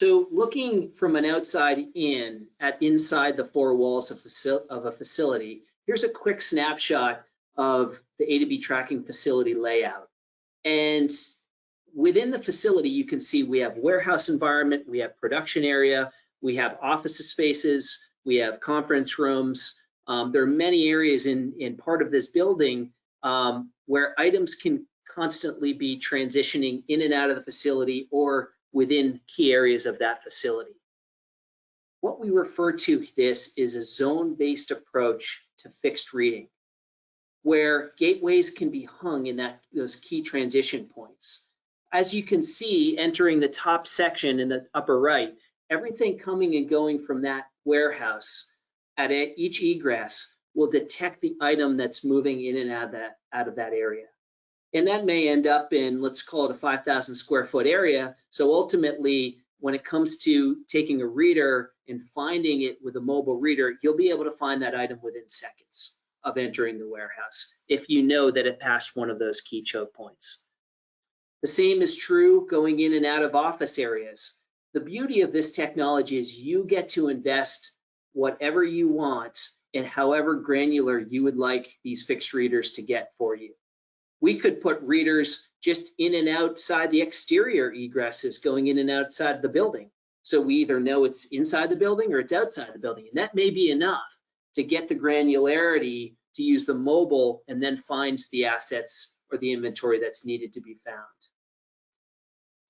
So looking from an outside in at inside the four walls of a facility, here's a quick snapshot of the A2B tracking facility layout. And within the facility, you can see we have warehouse environment, we have production area, we have office spaces, we have conference rooms. There are many areas in part of this building where items can constantly be transitioning in and out of the facility or within key areas of that facility. What we refer to this is a zone-based approach to fixed reading, where gateways can be hung in those key transition points. As you can see, entering the top section in the upper right, everything coming and going from that warehouse at each egress will detect the item that's moving in and out of that area. And that may end up in, let's call it a 5,000 square foot area. So ultimately, when it comes to taking a reader and finding it with a mobile reader, you'll be able to find that item within seconds of entering the warehouse if you know that it passed one of those key choke points. The same is true going in and out of office areas. The beauty of this technology is you get to invest whatever you want and however granular you would like these fixed readers to get for you. We could put readers just in and outside the exterior egresses going in and outside the building. So we either know it's inside the building or it's outside the building. And that may be enough to get the granularity to use the mobile and then find the assets or the inventory that's needed to be found.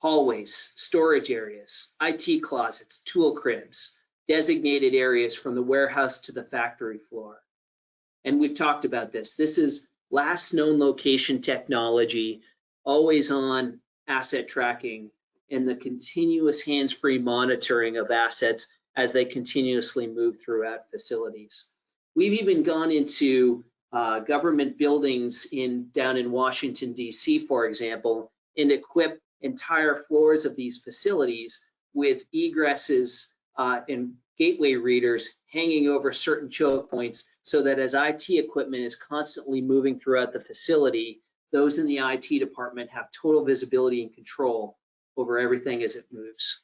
Hallways, storage areas, IT closets, tool cribs, designated areas from the warehouse to the factory floor. And we've talked about this. This is last known location technology, always on asset tracking, and the continuous hands-free monitoring of assets as they continuously move throughout facilities. We've even gone into government buildings down in Washington, D.C., for example, and equipped entire floors of these facilities with egresses and gateway readers hanging over certain choke points so that as IT equipment is constantly moving throughout the facility, those in the IT department have total visibility and control over everything as it moves.